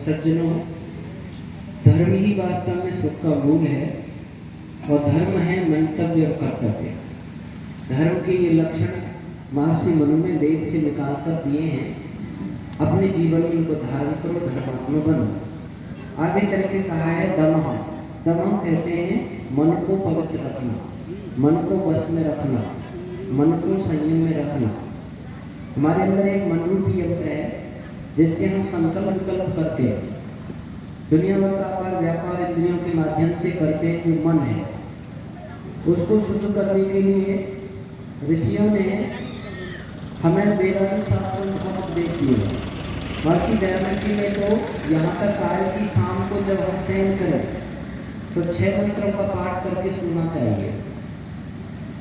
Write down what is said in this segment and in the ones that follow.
सज्जनों, धर्म ही वास्तव में सुख का मूल है और धर्म है मंतव्य और कर्तव्य। धर्म के ये लक्षण महर्षि मनु ने वेद से निकाल कर दिए हैं। अपने जीवन में इनको धारण करो, धर्मात्मा बनो। आगे चल के कहा है दमः। दमः कहते हैं मन को पवित्र रखना, मन को वश में रखना, मन को संयम में रखना। हमारे अंदर एक मन रूपी यंत्र है जिससे हम संकल्प विकल्प करते हैं। दुनिया भर का अपार व्यापार इंद्रियों के माध्यम से करते हैं। जो मन है उसको शुद्ध करने के लिए ऋषियों ने हमें वेदांत शास्त्रों का उपदेश दिया। महर्षि दयानंद जी ने तो यहाँ तक कहा कि शाम को जब हम शयन करें तो 6 मंत्रों का पाठ करके सुनना चाहिए।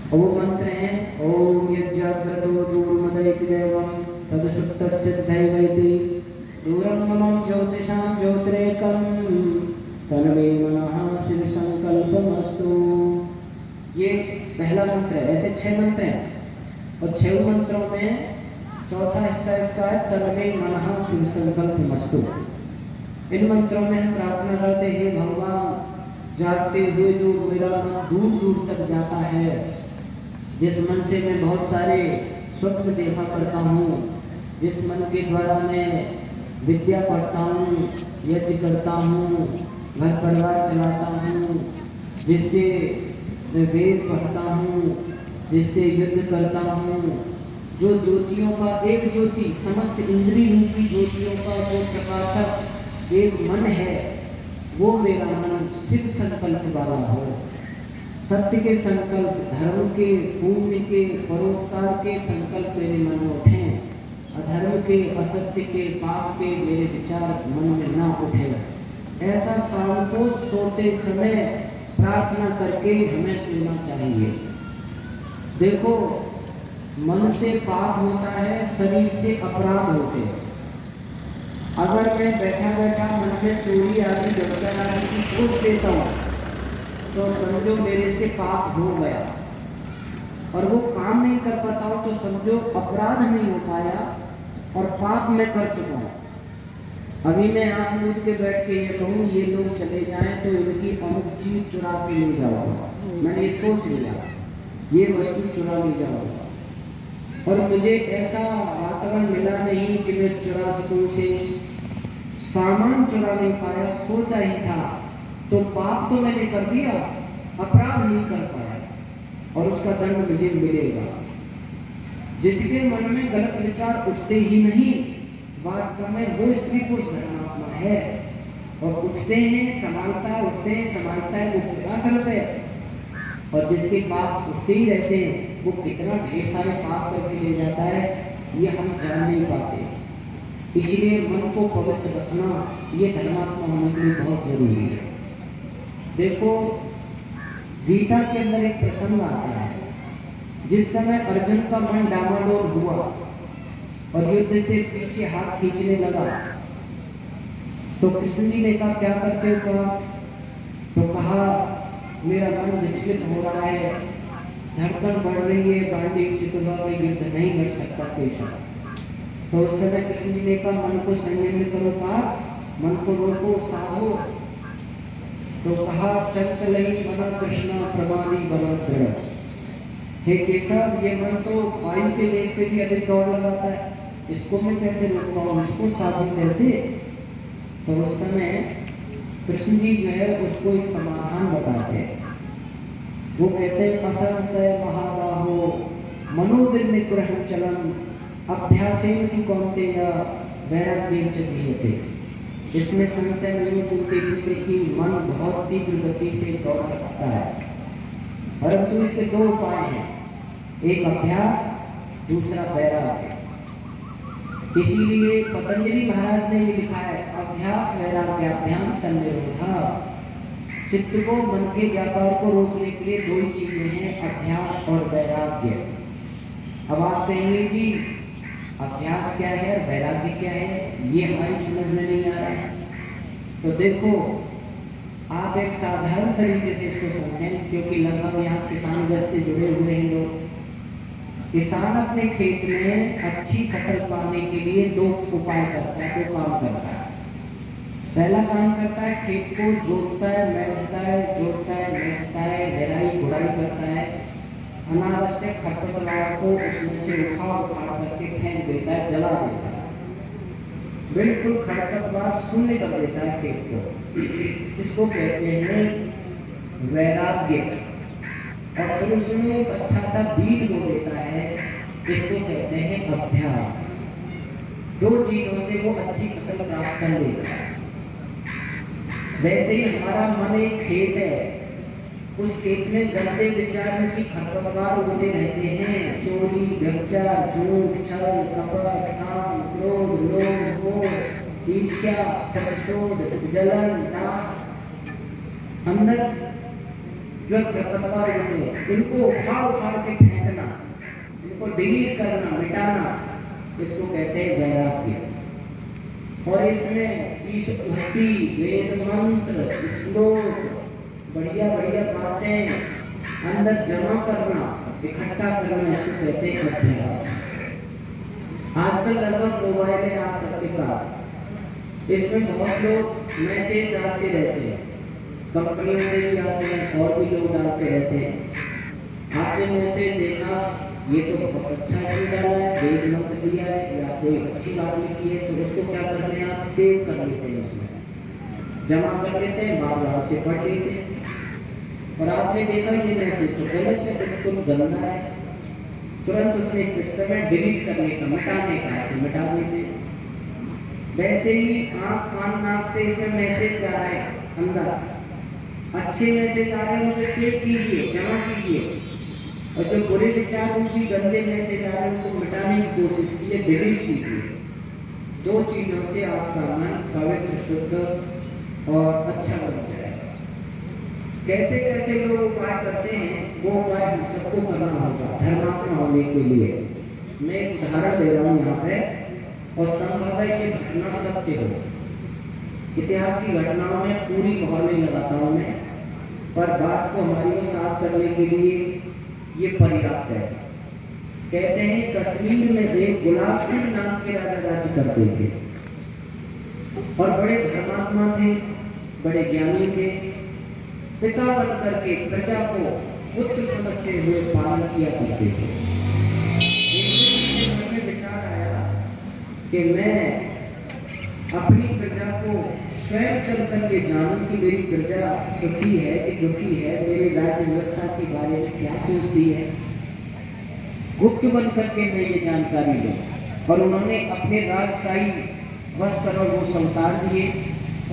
और वो मंत्र हैं ओम यज्जाग्रतो दूरमदैवम तदसुप्तस्य दैवैति दूरम मनम ज्योतिषां ज्योतिरेकम तन्मे मनः शिव संकल्पमस्तु। ये पहला मंत्र है। ऐसे 6 मंत्र हैं और 6 मंत्रों में चौथा हिस्सा इसका है तन्मे मनः शिव संकल्पमस्तु। इन मंत्रों में हम प्रार्थना करते हैं भगवान, जागते हुए जो मेरा मन दूर दूर तक जाता है, जिस मन से मैं बहुत सारे स्वप्न देखा करता हूँ, जिस मन के द्वारा मैं विद्या पढ़ता हूँ, यज्ञ करता हूँ, घर परिवार चलाता हूँ, जिससे मैं वेद पढ़ता हूँ, जिससे युद्ध करता हूँ, जो ज्योतियों का एक ज्योति, समस्त इंद्रिय रूपी ज्योतियों का जो प्रकाशक एक मन है, वो मेरा मन शिव संकल्प वाला हो। सत्य के संकल्प, धर्म के, पुण्य के, परोपकार के संकल्प मेरे मन में उठें। अधर्म के, असत्य के, पाप के मेरे विचार मन में ना उठे। ऐसा शाम को सोते समय प्रार्थना करके हमें सोना चाहिए। देखो, मन से पाप होता है, शरीर से अपराध होते हैं। अगर मैं बैठा बैठा मन में चोरी आदि गड़बड़ आदि की सोच देता हूँ तो समझो मेरे से पाप हो गया, और वो काम नहीं कर पाता हूँ तो समझो अपराध नहीं हो पाया और पाप मैं कर चुका हूँ। अभी मैं आँख मूंद के बैठ के ये कहूँ ये लोग चले जाएं तो इनकी अमुक चीज चुरा के ले जाऊंगा, मैंने ये सोच लिया, ये वस्तु चुरा ले जाऊंगा, और मुझे ऐसा वातावरण मिला नहीं कि मैं चुरा सकूं, से सामान चुरा नहीं पाया, सोचा ही था, तो पाप तो मैंने कर दिया, अपराध नहीं कर पाया और उसका दंड मुझे मिलेगा। जिसके मन में गलत विचार उठते ही नहीं, वास्तव में वो स्त्री पुरुष धर्मात्मा है, और उठते हैं संभालता है, उठते हैं संभालता है, वो विकासरत है। और जिसके पाप उठते ही रहते हैं वो कितना ढेर सारे पाप करके ले जाता है, ये हम जान नहीं पाते। इसलिए मन को पवित्र रखना ये धर्मात्मा होने के लिए बहुत जरूरी है। देखो, गीता के अंदर एक प्रसंग आता है जिस समय अर्जुन का मन डामाडोल हुआ और युद्ध से पीछे हाथ खींचने लगा, तो कृष्ण जी ने कहा क्या करते हो? तो कहा मेरा मन विचलित हो रहा है, धड़कन बढ़ रही है, गांडीव से तो मैं युद्ध नहीं लड़ सकता केशव। तो उस समय कृष्ण जी ने कहा मन को संयम में करो, मन को रोको, साधो। तो कहा चंचल ही मन कृष्ण प्रमादी बलवद्र। हे केशव, ये मन तो वायु के वेग से भी अधिक दौड़ लगाता है, इसको मैं कैसे रोक पाऊँ, इसको साधू कैसे? तो उस समय कृष्ण जी जो है उसको एक समाधान बताते हैं। वो कहते हैं असंशय महाबाहो मनोनिग्रह चलन अभ्यासेन की कौन्तेय वैराग्येन च क्रियते। इसमें संशय नहीं पूछते कि मन बहुत तीव्र गति से दौड़ सकता है, परंतु इसके 2 उपाय हैं, एक अभ्यास, दूसरा वैराग्य। इसीलिए पतंजलि महाराज ने ये लिखा है अभ्यास वैराग्याभ्याम तन्निरोधा। चित्त को, मन के व्यापार को रोकने के लिए 2 ही चीजें हैं, अभ्यास और वैराग्य। अब आप कहेंगे जी अभ्यास क्या है, वैराग्य क्या है, ये हमारी समझ में नहीं आ रहा है। तो देखो, आप एक साधारण तरीके से इसको समझें, क्योंकि लगभग यहाँ किसान जगत से जुड़े हुए हैं लोग। किसान अपने खेत में अच्छी फसल पाने के लिए 2 उपाय करता है, 2 काम करता है। पहला काम करता है, खेत को जोतता है, मैंचता है, गहराई गुड़ाई करता है, अनावश्यक खरपतवार को उसमें से उखाड़ करके फेंक देता है, जला देता है, बिल्कुल खरपतवार शून्य कर देता है खेत को। इसको कहते हैं वैराग्य। और फिर उसमें एक अच्छा सा बीज बो देता है, इसको कहते हैं अभ्यास। दो चीजों से वो अच्छी फसल प्राप्त कर लेता है। वैसे ही हमारा मन एक खेत है, उस खेत में गंदे विचारों की खरपतवार उगते रहते हैं, चोरी, व्यभिचार, झूठ, छल, कपट, काम, क्रोध, लोभ, मोह, ईर्ष्या, प्रतिशोध, जलन, नाश। अंदर जो खरपतवार उगते, इनको उखाड़ के फेंकना, इनको डिलीट करना, मिटाना, इसको कहते हैं वैराग्य। और इसमें ईश्वरी, वेद मंत्र, श्लोक, बढ़िया बातें अंदर जमा करना, इकट्ठा करना, इसको कहते हैं अभ्यास। आजकल लगभग मोबाइल है आप सबके पास, इसमें बहुत लोग मैसेज डालते रहते हैं, कंपनियों से भी आते हैं और भी लोग डालते रहते हैं। आपने मैसेज देखा, ये तो बहुत अच्छा चीज डाला है, वेद मंत्र दिया है या कोई अच्छी बात लिखी है, तो उसको क्या करते हैं आप, सेव कर लेते हैं, उसमें जमा कर लेते हैं, बार से पढ़ लेते हैं। और आपने देखा ये मैसेज तो गलत है, बिल्कुल गंदा है, तुरंत उसमें एक सिस्टम है डिलीट करने का, मिटाने का, इसे मिटा देते हैं। वैसे ही आँख कान नाक से इसमें मैसेज जा रहे हैं, अंदर अच्छे मैसेज आ रहे हैं, उनको सेव कीजिए, जमा कीजिए, और जो बुरे विचार, उनकी गंदे मैसेज आ रहे हैं, उनको मिटाने की कोशिश कीजिए, डिलीट कीजिए। दो चीजों से आपका मन पवित्र, शुद्ध और अच्छा बन जाएगा। कैसे कैसे लोग उपाय करते हैं, वो उपाय हम सबको करना होगा धर्मात्मा होने के लिए। मैं एक उदाहरण दे रहा हूँ यहाँ पे, और संभव है ये घटना सत्य हो। इतिहास की घटनाओं में पूरी खबर नहीं लगाता हूँ मैं, पर बात को हमारी को साफ करने के लिए ये पर्याप्त है। कहते हैं कश्मीर में एक गुलाब सिंह नाम के राजा राज्य करते थे, और बड़े धर्मात्मा थे, बड़े ज्ञानी थे। पिता बन करके प्रजा को पुत्र समझते हुए पालन किया करते थे। एक दिन विचार आया कि मैं अपनी प्रजा को स्वयं चल करके जानूं कि मेरी प्रजा सुखी है कि दुखी है, मेरे राज्य व्यवस्था के बारे में क्या सोचती है, गुप्त बन करके मैं ये जानकारी लूं। और उन्होंने अपने राजशाही वस्त्र और वो संतार दिए,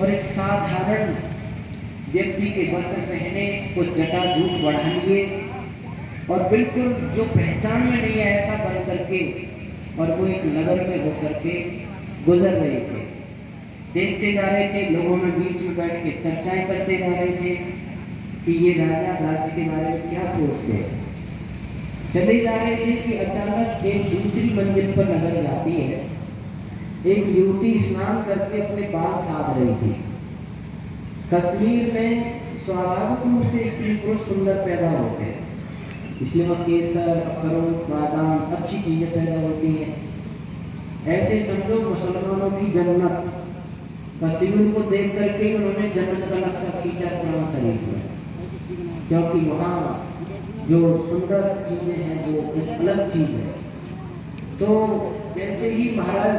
और एक साधारण व्यक्ति के वस्त्र पहने, कुछ जटा जूट बढ़ा लिए, और बिल्कुल जो पहचान में नहीं है ऐसा बन करके, और वो एक नगर में होकर के गुजर रहे थे। देखते जा रहे थे, लोगों में बीच में बैठ के चर्चाएं करते जा रहे थे कि ये राजा राज्य के बारे में क्या सोचते हैं। चले जा रहे थे कि अचानक एक दूसरी मंजिल पर नजर जाती है, एक युवती स्नान करके अपने बाल साध रही थी। कश्मीर में स्वाभाविक रूप से स्त्री पुरुष सुंदर पैदा होते हैं, इसलिए वह केसर, अखरोट, बादाम अच्छी चीजें पैदा होती हैं। ऐसे समझो मुसलमानों की जन्नत। कश्मीर को देख करके उन्होंने जन्नत का नक्शा खींचा कुरान शरीफ में, क्योंकि वहाँ जो सुंदर चीजें हैं, जो एक अलग चीज है। तो जैसे ही महाराज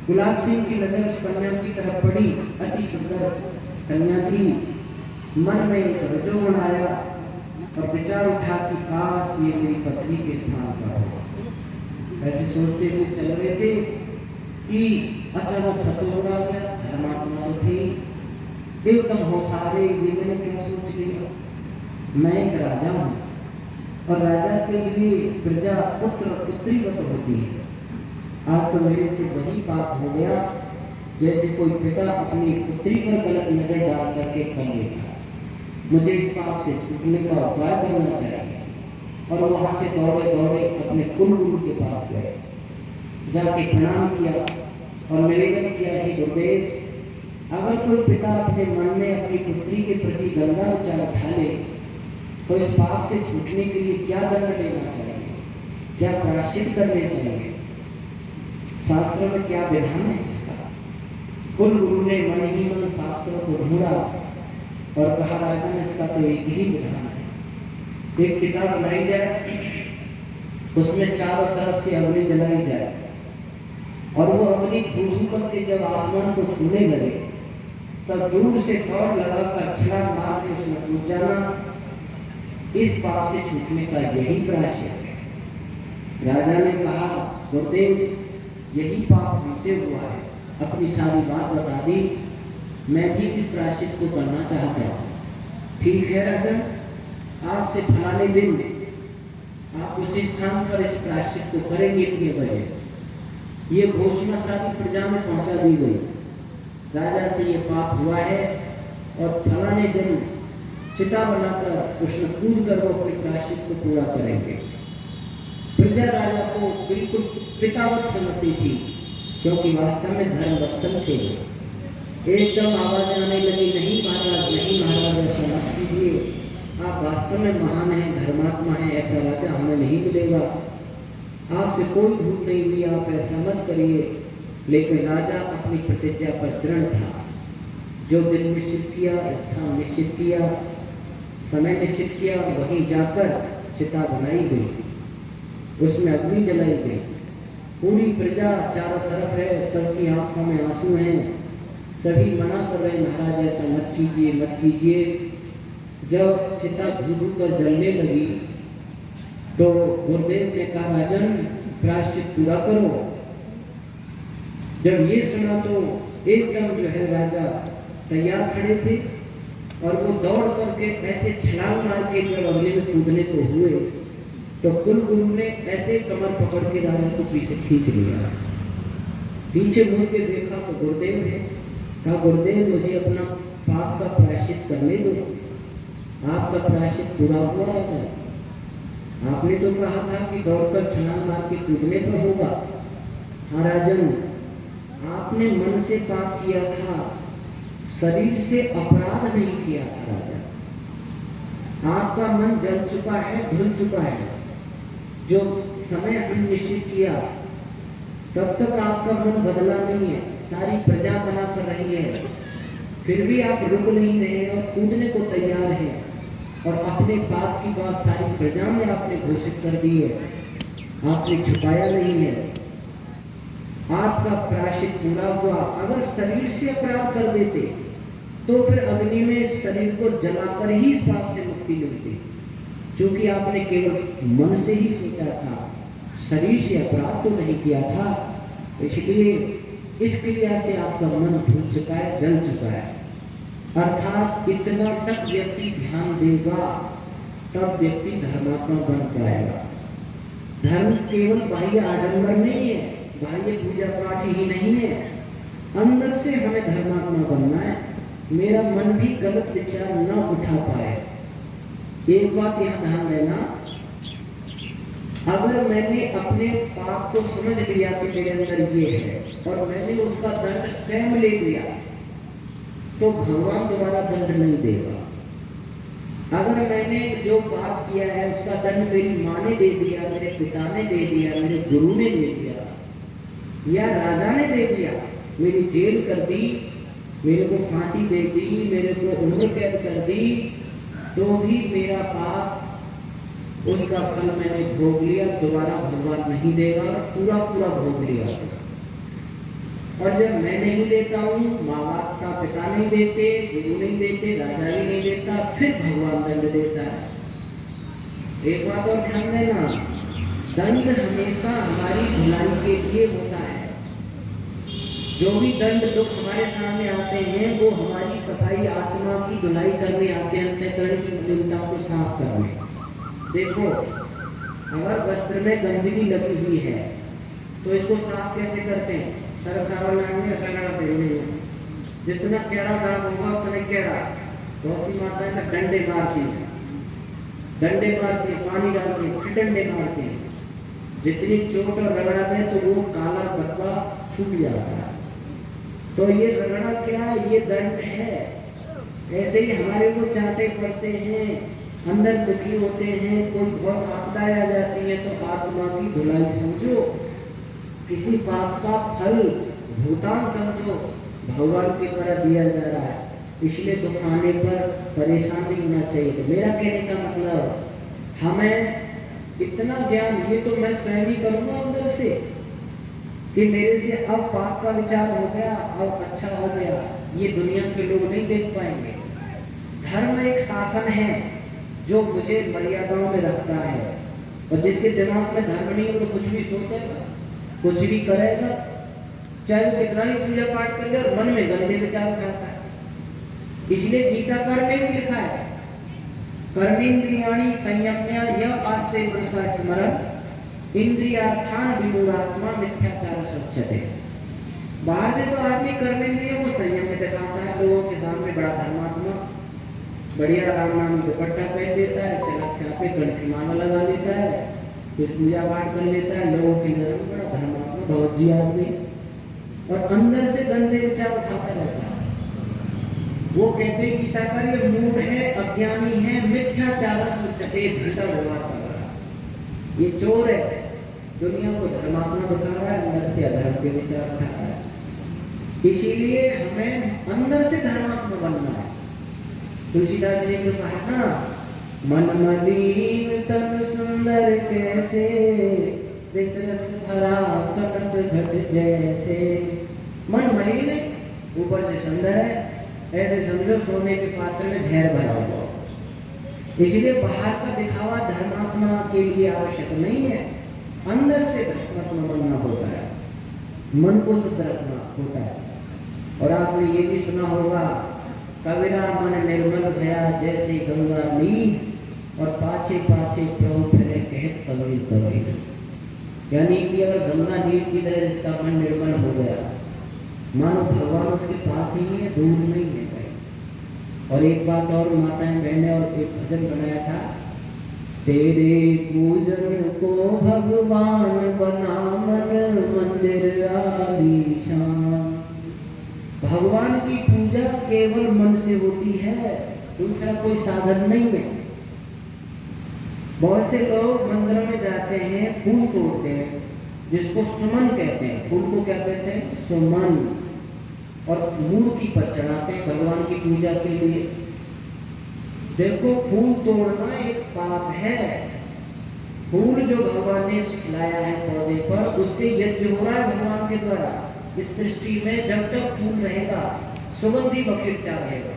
गुलाब सिंह की नजर उस कन्या की तरफ पड़ी, अति सुंदर कन्या थी, मन में एक रजोगुण आया और विचार उठा कि काश ये मेरी पत्नी के स्थान पर हो। ऐसे सोचते हुए चल रहे थे कि अचानक सतोड़ आ गया। धर्मात्मा तो थी, एकदम होशारे, ये मैंने क्या सोच लिया, मैं एक राजा हूँ, और राजा के लिए प्रजा पुत्र पुत्रीवत होती है। आज तो मेरे से वही पाप हो गया जैसे कोई पिता अपनी पुत्री पर गलत नजर डाल करके कर लेता। मुझे इस पाप से छूटने का उपाय करना चाहिए। और वहां से दौड़े दौड़े अपने कुल गुरु के पास गए, जाके प्रणाम किया और निवेदन किया कि गुरुदेव, अगर कोई पिता अपने मन में अपनी पुत्री के प्रति गंदा विचार उठा ले तो इस पाप से छूटने के लिए क्या दंड लेना चाहिए, क्या प्रायश्चित करने चाहिए, शास्त्रों में क्या विधान है इसका। कुल गुरु ने मन ही मन शास्त्रों को ढूंढा और कहा राजन इसका तो एक ही विधान है, एक चिता बनाई जाए, उसमें चारों तरफ से अग्नि जलाई जाए और वो अग्नि धू करके जब आसमान को छूने लगे तब दूर से दौड़ लगाकर छलांग मार के उसमें कूद जाना। इस पाप से छूटने का यही प्रायश्चित है। राजा ने कहा गुरुदेव यही पाप हमसे हुआ है, अपनी सारी बात बता दी, मैं भी इस प्रायश्चित को करना चाहता हूँ। ठीक है राजन, आज से फलाने दिन आप उसी स्थान पर इस प्रायश्चित को करेंगे इतने बजे। ये घोषणा सारी प्रजा में पहुंचा दी गई, राजा से ये पाप हुआ है और फलाने दिन चिता बनाकर उसमें कूद कर वो अपने प्रायश्चित को पूरा करेंगे। प्रजा राजा को बिल्कुल पितावत समझती थी, क्योंकि वास्तव में धर्म वत्सल थे। एकदम आवाज आने लगी, नहीं महाराज, नहीं महाराज, ऐसा मत कीजिए, आप वास्तव में महान हैं, धर्मात्मा हैं, ऐसा राजा हमें नहीं मिलेगा, आपसे कोई भूल नहीं हुई, आप ऐसा मत करिए। लेकिन राजा अपनी प्रतिज्ञा पर दृढ़ था। जो दिन निश्चित किया, स्थान निश्चित किया, समय निश्चित किया, वहीं जाकर चिता बनाई गई, उसमें अग्नि जलाई गई। पूरी प्रजा चारों तरफ है, सबकी आंखों में आंसू हैं, सभी मना कर रहे महाराज ऐसा मत कीजिए, मत कीजिए। जब चिता धू कर जलने लगी तो गुरुदेव ने कहा राजन प्रायश्चित पूरा करो। जब ये सुना तो एकदम जो है राजा तैयार खड़े थे और वो दौड़ करके ऐसे छलांग मार के जब अग्नि में कूदने को हुए तो कुल गुरु ने ऐसे कमर पकड़ के राजा को पीछे खींच लिया। पीछे मुड़ के देखा तो गुरुदेव ने कहा गुरुदेव मुझे अपना पाप का प्रायश्चित करने दो, आपका प्रायश्चित पूरा हुआ राजा। आपने तो कहा था कि दौड़कर छलांग मार के कूदने पर होगा। हाँ राजन, आपने मन से पाप किया था, शरीर से अपराध नहीं किया था राजा। आपका मन जल चुका है, धुल चुका है। जो समय हमने निश्चित किया तब तक आपका मन बदला नहीं है, सारी प्रजा बना कर रही है, फिर भी आप रुक नहीं रहे और कूदने को तैयार हैं और अपने पाप की बात सारी प्रजा में आपने घोषित कर दी है, आपने छुपाया नहीं है। आपका प्रायश्चित पूरा हुआ। अगर शरीर से अपराध कर देते तो फिर अग्नि में शरीर को जलाकर ही इस पाप से मुक्ति मिलती, क्योंकि आपने केवल मन से ही सोचा था, शरीर से अपराध तो नहीं किया था। इसलिए इस क्रिया से आपका मन धुल चुका है, जल चुका है। अर्थात इतना तक व्यक्ति ध्यान देगा तब व्यक्ति धर्मात्मा बन पाएगा। धर्म केवल बाह्य आडंबर नहीं है, बाह्य पूजा पाठ ही नहीं है, अंदर से हमें धर्मात्मा बनना है। मेरा मन भी गलत विचार न उठा पाए। एक बात यहाँ ध्यान देना, अगर मैंने अपने पाप को समझ लिया कि मेरे अंदर ये है और मैंने उसका दंड स्वयं ले लिया तो भगवान दोबारा दंड नहीं देगा। अगर मैंने जो पाप किया है उसका दंड मेरी माँ ने दे दिया, मेरे पिता ने दे दिया, मेरे गुरु ने दे दिया या राजा ने दे दिया, मेरी जेल कर दी, मेरे को फांसी दे दी, मेरे को उम्र कैद कर दी, तो भी मेरा पाप उसका फल मैंने भोग लिया, दोबारा भगवान नहीं देगा, पूरा पूरा भोग लिया। और जब मैं नहीं देता हूँ, माँ बाप का पिता नहीं देते, गुरु नहीं देते, राजा भी नहीं देता, फिर भगवान दंड देता है। एक बात और ध्यान देना, दंड हमेशा हमारी भलाई के लिए होता है। जो भी दंड दुख हमारे सामने आते हैं वो हमारी सफाई, आत्मा की धुलाई करने आते हैं, अंतःकरण की मलिनता को साफ करने। देखो, अगर वस्त्र में गंदगी लगी हुई है तो इसको साफ कैसे करते हैं? सरफ साबुन लगाएंगे, रगड़ते हैं, जितना टेढ़ा दाग होगा उतना टेढ़ा। बहुत सी माताएं तो डंडे मारती हैं, डंडे मारती हैं, पानी डालती हैं, फिर डंडे मारती हैं। जितनी चोट और रगड़ा दें तो वो काला बटवा छूट जाता है। तो ये रगड़ा क्या है? ये दंड है। ऐसे ही हमारे को चांटे पड़ते हैं, अंदर दुखी होते हैं, कोई बहुत आपदाएं आ जाती है तो आत्मा की धुलाई समझो, किसी पाप का फल भूतान समझो, भगवान के द्वारा दिया जा रहा है, इसलिए दुख आने पर परेशान नहीं होना चाहिए। तो मेरा कहने का मतलब, हमें इतना ज्ञान, ये तो मैं स्वयं ही करूंगा अंदर से कि मेरे से अब पाप का विचार हो गया, अब अच्छा हो गया, ये दुनिया के लोग नहीं देख पाएंगे। धर्म एक शासन है जो मुझे मर्यादाओं में रखता है, और जिसके दिमाग में धर्म नहीं हो तो कुछ भी सोचेगा, कुछ भी करेगा, चाहे वो कितना ही पूजा पाठ कर ले और मन में गंदे विचार उठाता है। इसलिए गीताकार में भी लिखा है, कर्मेंद्रियाणि संयम्य यः आस्ते मनसा स्मरन् इंद्रियार्थान विमूढ़ात्मा मिथ्याचार सच्चते। बाहर से तो आदमी कर्मेंद्रियों को संयम में दिखाता है, लोगों के सामने बड़ा धर्मात्मा, बढ़िया राम नाम दुपट्टा पहन लेता है, तिलक छापे कंठी माला लगा लेता है, फिर पूजा पाठ कर लेता है, लोगों की नजर में बड़ा धर्मात्मा बहुत जी आदमी, और अंदर से गंदे विचार उठाता रहता है। वो कहते हैं गीताकार ये मूढ़ है, अज्ञानी है, मिथ्याचार सोचते, भीतर व्यवहार कर रहा है, ये चोर है, दुनिया को धर्मात्मा दिखा रहा है, अंदर से अधर्म के विचार उठा रहा है। इसीलिए हमें अंदर से धर्मात्मा बनना है। तुलसीदास जी ने कहा ना, मन मलिन तन सुंदर कैसे, विष रस भरा कनक घट जैसे। मन मलिन है, ऊपर से सुंदर है, ऐसे समझो सोने के पात्र में जहर भरा हुआ। इसलिए बाहर का दिखावा धर्मात्मा के लिए आवश्यक नहीं है, अंदर से धर्मात्मा बनना होता है, मन को शुद्ध रखना होता है। और आपने ये भी सुना होगा, कबीरा मन निर्मल भया जैसे गंगा नीर, और पाछे पाछे प्रभु फिरे कहत कबीर कबीर। यानी कि अगर गंगा नीर की तरह जिसका मन निर्मल हो गया, मानो भगवान उसके पास ही है, दूर नहीं है कहीं। और एक बात और, माताएं बहनें, और एक भजन बनाया था, तेरे पूजन को भगवान बना मन मंदिर आलीशान। भगवान की पूजा केवल मन से होती है, दूसरा कोई साधन नहीं है। बहुत से लोग मंदिर में जाते हैं, फूल तोड़ते हैं, जिसको सुमन कहते हैं। फूल को क्या कहते हैं? सुमन। और मूर्ति पर चढ़ाते हैं भगवान की पूजा के लिए। देखो, फूल तोड़ना एक पाप है। फूल जो भगवान ने खिलाया है पौधे पर, उससे यज्ञ हो रहा है भगवान के द्वारा। इस सृष्टि में जब तक फूल रहेगा, सुगंधी बखेरता रहेगा,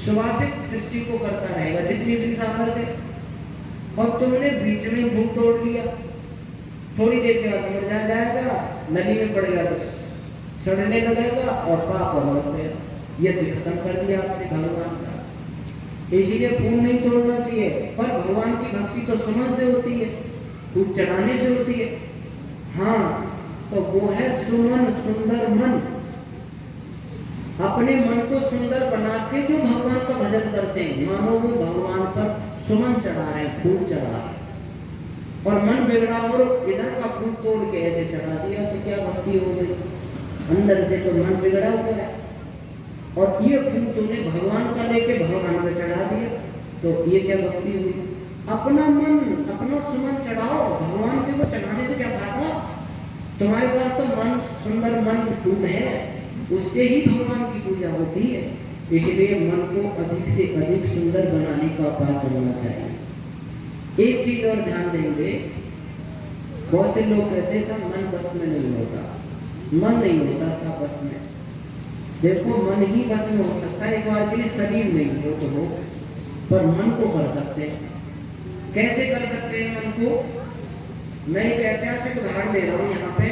सुवासित सृष्टि को करता रहेगा, जितनी भी सामर्थ्य। और तुमने बीच में फूल तोड़ लिया, थोड़ी देर के बाद मर जाएगा, नदी में पड़ेगा तो सड़ने लगेगा और पाप और लगेगा। यज्ञ खत्म कर दिया आपने भगवान का। इसीलिए फूल नहीं तोड़ना चाहिए। पर भगवान की भक्ति तो सुमन से होती है, फूल चढ़ाने से होती है। हाँ, तो वो है सुमन, सुंदर मन। अपने मन को सुंदर बना के जो भगवान का भजन करते हैं, मानो वो भगवान पर सुमन चढ़ा रहे हैं, फूल चढ़ा रहे हैं। और मन बिगड़ा और इधर का फूल तोड़ के ऐसे चढ़ा दिया तो क्या भक्ति हो गई? अंदर से तो मन बिगड़ा हुआ है। और ये फूल तुमने भगवान का लेके भगवान में चढ़ा दिया, तो ये क्या भक्ति हुई? अपना मन, अपना सुमन चढ़ाओ भगवान के, को चढ़ाने से क्या फायदा? तुम्हारे पास तो मन, सुंदर मन फूल है, उससे ही भगवान की पूजा होती है। इसलिए मन को अधिक से अधिक सुंदर बनाने का उपाय करना चाहिए। एक चीज और ध्यान देंगे, बहुत से लोग कहते हैं सब मन बस में नहीं होता। मन नहीं होता सब बस में। देखो, मन ही बस में हो सकता है एक बार के लिए, शरीर नहीं हो तो हो, पर मन को कर सकते हैं। कैसे कर सकते हैं मन को? मैं एक ऐतिहासिक उदाहरण दे रहा हूँ। यहाँ पे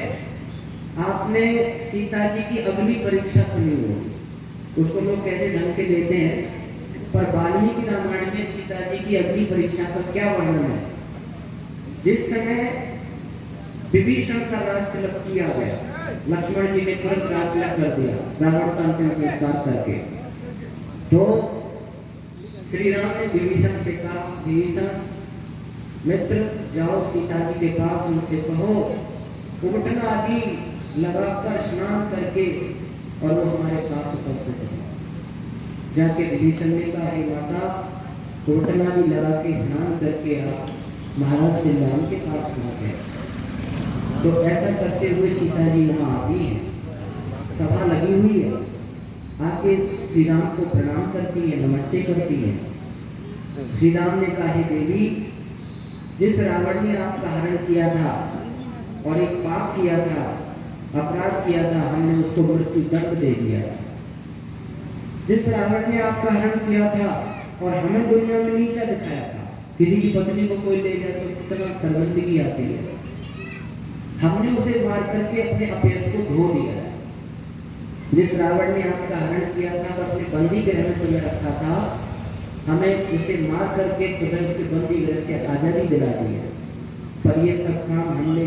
आपने सीता जी की अग्नि परीक्षा सुनी होगी, उसको लोग कैसे ढंग से लेते हैं। पर वाल्मीकि रामायण में सीता जी की अग्नि परीक्षा का क्या वर्णन है? जिस समय विभीषण का राज तिलक किया गया, लक्ष्मण जी ने तुरंत राज तिलक कर दिया रावण का अंतिम संस्कार करके। तो श्री राम ने विभीषण से कहा, विभीषण मित्र, जाओ सीता जी के पास, उनसे कहो उबटन आदि लगाकर स्नान करके और वो हमारे पास उपस्थित है। जाके विभीषण ने कहा, हे माता, उबटन आदि लगा के स्नान करके आप महाराज श्री राम के पास पहुंच गए। तो ऐसा करते हुए सीता जी वहां आती है। सभा लगी हुई है, आके श्री राम को प्रणाम करती है, नमस्ते करती है। श्री राम ने कहा, हे देवी, जिस रावण ने आपका हरण किया था और एक पाप किया था, अपराध किया था, हमने उसको मृत्यु दंड दे दिया। जिस रावण ने आपका हरण किया था और हमें दुनिया में नीचा दिखाया था, किसी की पत्नी को कोई ले जाए तो कितना शर्मिंदगी आती है, हमने उसे मार करके अपने अपयश को धो दिया। जिस रावण ने आपका हरण किया था और अपने बंदी गृह में तुम्हें रखा था, हमें उसे मार करके तुम्हें उसके बंदी गृह से आजादी दिला दी है। पर ये सब काम हमने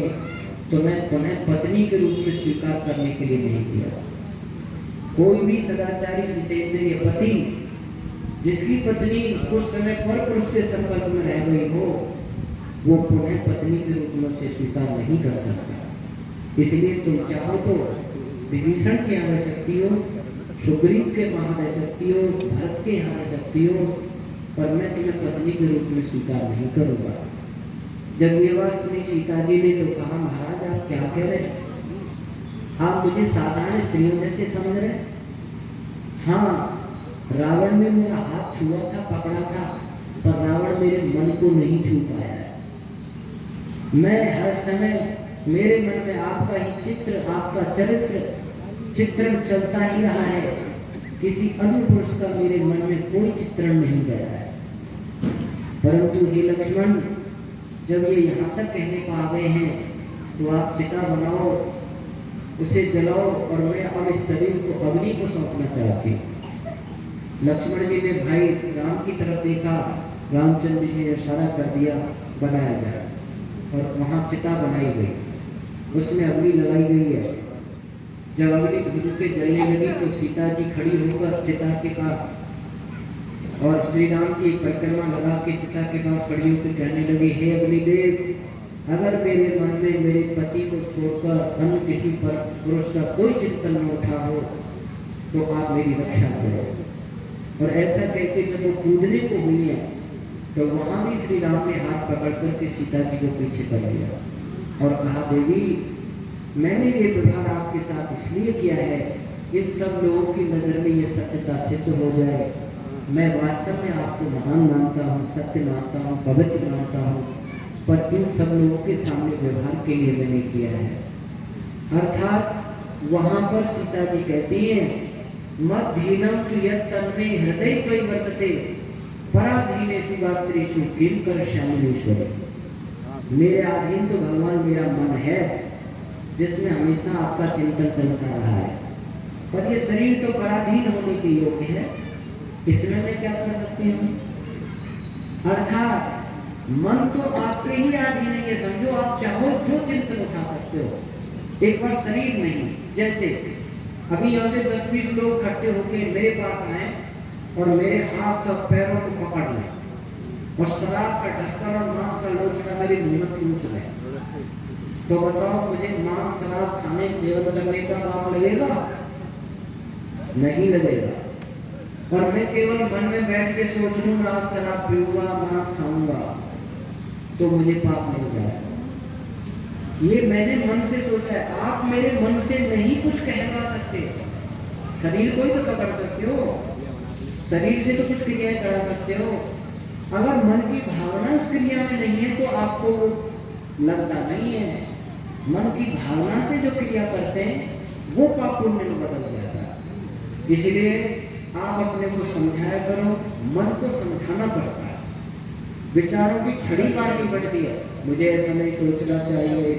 तुम्हें पत्नी के रूप में स्वीकार करने के लिए नहीं किया। कोई भी सदाचारी जितेंद्रिय पति जिसकी पत्नी उस समय पर पुरुष के संपर्क में रह गई हो, वो पुनः पत्नी के रूप में उसे स्वीकार नहीं कर सकता। इसलिए तुम चाहो तो विभीषण के यहाँ रह सकती हो, सुग्रीव के वहाँ रह सकती हो, भरत के यहाँ रह सकती हो, पर मैं तुम्हें पत्नी के रूप में स्वीकार नहीं करूँगा। जब ये बात सुनी सीता जी ने तो कहा, महाराज आप क्या कह रहे हैं? आप मुझे साधारण स्त्रियों जैसे समझ रहे हैं? हाँ, रावण ने मेरा हाथ छुआ था, पकड़ा था, पर रावण मेरे मन को नहीं छू पाया है। मैं हर समय मेरे मन में आपका ही चित्र, आपका चरित्र चित्रण चलता ही रहा है। किसी अन्य पुरुष का मेरे मन में कोई चित्रण नहीं गया है। परंतु हे लक्ष्मण, जब ये यहाँ तक कहने को आ गए हैं तो आप चिता बनाओ, उसे जलाओ और मैं अब इस शरीर को अग्नि को सौंपना चाहती। लक्ष्मण जी ने भाई राम की तरफ देखा, रामचंद्र जी ने इशारा कर दिया, बनाया गया और वहाँ चिता बनाई गई, उसमें अग्नि लगाई गई है। जब अग्नि धीरे के जलने लगी तो सीता जी खड़ी होकर चिता के पास और श्री राम की परिक्रमा लगा के चिता के पास खड़ी होकर कहने लगी, हे अग्निदेव, अगर मेरे मन में मेरे पति को छोड़कर अन्य किसी पर पुरुष का कोई चिंतन न उठा हो तो आप मेरी रक्षा करो। और ऐसा कहकर जब वो कूदने को हुई है तो वहां भी श्री राम ने हाथ पकड़ करके सीता जी को पीछे कर लिया और कहा, देवी, मैंने ये व्यवहार आपके साथ इसलिए किया है इन सब लोगों की नजर में ये सत्यता सिद्ध हो जाए। मैं वास्तव में आपको महान मानता हूँ, सत्य मानता हूँ, पवित्र मानता हूँ, पर इन सब लोगों के सामने व्यवहार के लिए मैंने किया है। अर्थात वहां पर सीता जी कहती हैं, मद्धीनम तन्मे हृदय कोई वर्तते पराधीनेषु गात्रेषु किंकर श्यामलेश्वर। मेरे अधीन तो भगवान मेरा मन है जिसमें हमेशा आपका चिंतन चलता रहा है, पर ये शरीर तो पराधीन होने के योग्य है, इसमें मैं क्या कर सकती हूँ? अर्थात मन तो आपके ही अधीन है, ये समझो, आप चाहो जो चिंतन उठा सकते हो, एक बार शरीर नहीं। जैसे अभी यहाँ से 10-20 लोग इकट्ठे होकर मेरे पास आए और मेरे हाथ और पैरों को पकड़ लें और शराब का ढक्कन और मांस का लोटा मेरी मुंह में पूछ लें, तो बताओ मुझे मांस शराब खाने सेवन करने का पाप लगेगा? नहीं लगेगा। और मैं केवल मन में बैठ के सोच लूँ आज शराब पीऊंगा, मांस खाऊंगा, तो मुझे पाप नहीं जाएगा। ये मैंने मन से सोचा है। आप मेरे मन से नहीं कुछ कहला सकते। शरीर को ही तो पकड़ सकते हो, शरीर से तो कुछ क्रियाएं करा सकते हो। अगर मन की भावना उस क्रिया में नहीं है तो आपको लगता नहीं है। मन की भावना से जो क्रिया करते हैं वो पाप पुण्य में बदल जाता है। इसलिए आप अपने को समझाया करो, मन को समझाना पड़ता है। विचारों की छड़ी मारनी पड़ती है, मुझे ऐसा नहीं सोचना चाहिए,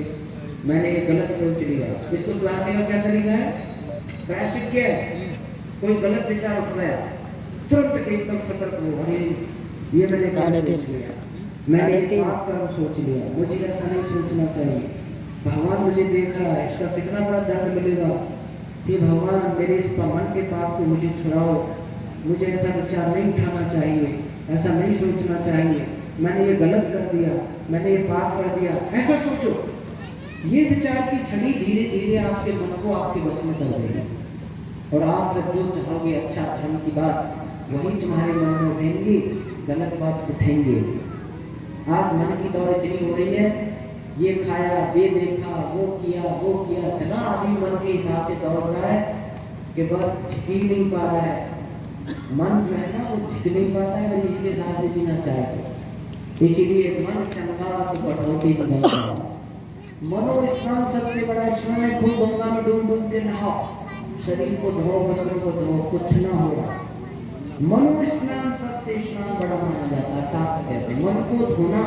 मैंने ये गलत सोच लिया। इसको सुधारने का क्या तरीका है? प्रायश्चित क्या है? कोई गलत विचार उठ गया, तुरंत एकदम सतर्क हो, अरे ये मैंने सोच लिया, मैंने पाप कर्म सोच लिया, मुझे ऐसा नहीं सोचना चाहिए। भगवान मुझे देख रहा है, इसका कितना बड़ा दंड मिलेगा। कि भगवान मेरे इस मन के पाप को मुझे छुड़ाओ, मुझे ऐसा विचार नहीं उठाना चाहिए, ऐसा नहीं सोचना चाहिए, मैंने ये गलत कर दिया, मैंने ये पाप कर दिया, ऐसा सोचो। ये विचार की छड़ी धीरे धीरे आपके मन को आपके बस में कर देगी और आप जब जो चाहोगे अच्छा धर्म की बात वही तुम्हारे मन में उठेंगी, गलत बात उठेंगे। आज मन की दौड़ इतनी हो रही है, ये खाया, ये देखा, वो किया, इतना आदमी मन के हिसाब से दौड़ रहा है कि बस झिक ही नहीं पा रहा है, मन जो है ना वो झिक नहीं पाता है और इसके साथ से जीना चाहते, इसीलिए मन चंगा तो कटौती बदलता। मनो स्नान सबसे बड़ा स्नान है, खुद गंगा में डूब डूब के नहाओ, शरीर को धो, वस्त्रों को धो, कुछ ना होगा। मनो स्नान सबसे स्नान बड़ा माना जाता है। शास्त्र कहते हैं मन को धोना,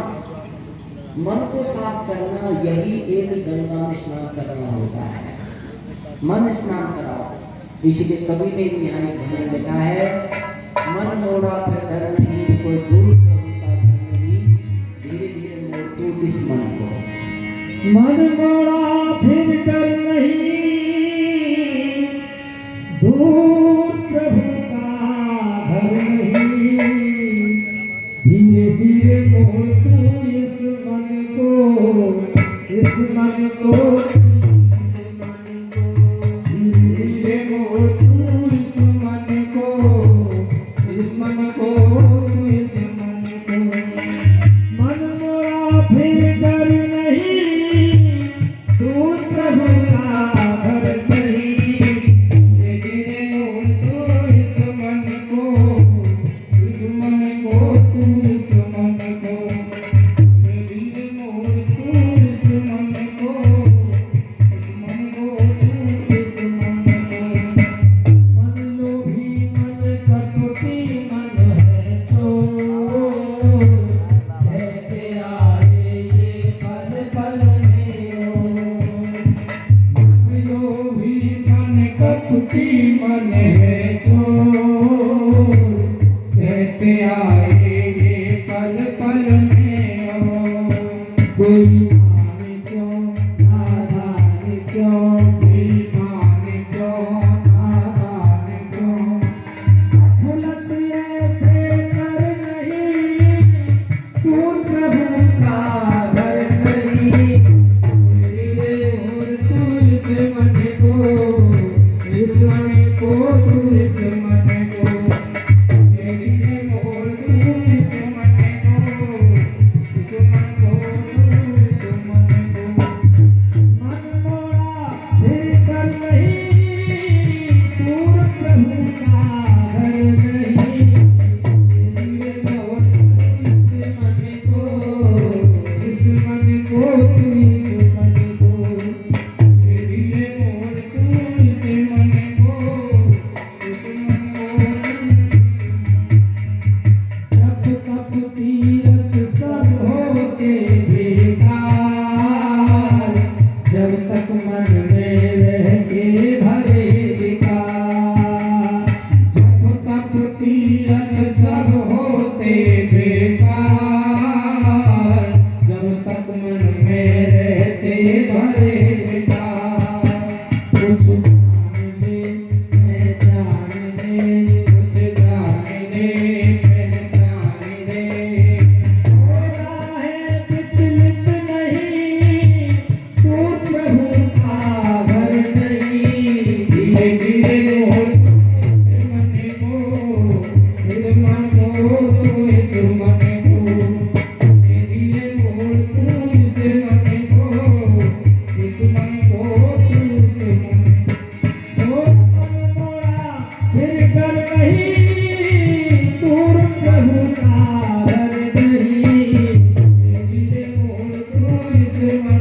मन को साफ करना, यही एक गंगा में स्नान करना होता है। मन स्नान कराओ, इसलिए कवि ने भी यहाँ भजन लिखा है, मन मोड़ा फिर डर नहीं, कोई दूर प्रभु का घर नहीं, धीरे धीरे मोड़ तू इस मन को। मन मोड़ा फिर डर नहीं, दूर प्रभु का घर नहीं, धीरे धीरे मोड़ तू इस मन को, इस मन को, धीरे धीरे मोड़ तू इस मन को, इस मन को, इस मन को। मन मोड़ा फिर डर नहीं, दूर प्रभु का घर नहीं, धीरे धीरे मोड़ तू इस मन को, इस मन को, तू इस मन को, धीरे धीरे मोड़ तू इस मन को, इस मन को, तू इस मन को। मन लोभी मन कपटी मन है चोर, कहते आए ये पल पल में ओ। मन लोभी मन कपटी मन है चोर, कहते आए ये पल पल में ओ। कोई माने क्यों नादान क्यों, कोई माने क्यों नादान क्यों, गलत ऐसे कर नहीं, दूर प्रभु का घर नहीं, धीरे और तू इस मन को, इस मन को, तू इस मन को, धीरे और तू इस मन को, इस मन को, तू इस मन को। मन मोड़ा फिर डर नहीं, दूर प्रभु का घर नहीं, धीरे और तू इस मन को, इस मन को, तू इस मन को, धीरे और तू इस मन को, इस मन को। जब तक तीरथ सब होते बेकार, जब तक मन में रह के भरे विकार, जब तक तीरथ सब होते बेकार, जब तक मन में रहते भरे विकार। कुछ जान ले पहचान ले, कुछ जान ले पहचान ले, होना है विचलित नहीं, दूर प्रभु का घर नहीं, धीरे धीरे मोड़ इस मन को, इस मन को, तू इस मन को, धीरे धीरे मोड़ तू इस मन को, इस मन को, तू इस मन को। मन मोड़ा फिर डर नहीं, दूर प्रभु का घर नहीं, धीरे धीरे मोड़ तू इस मन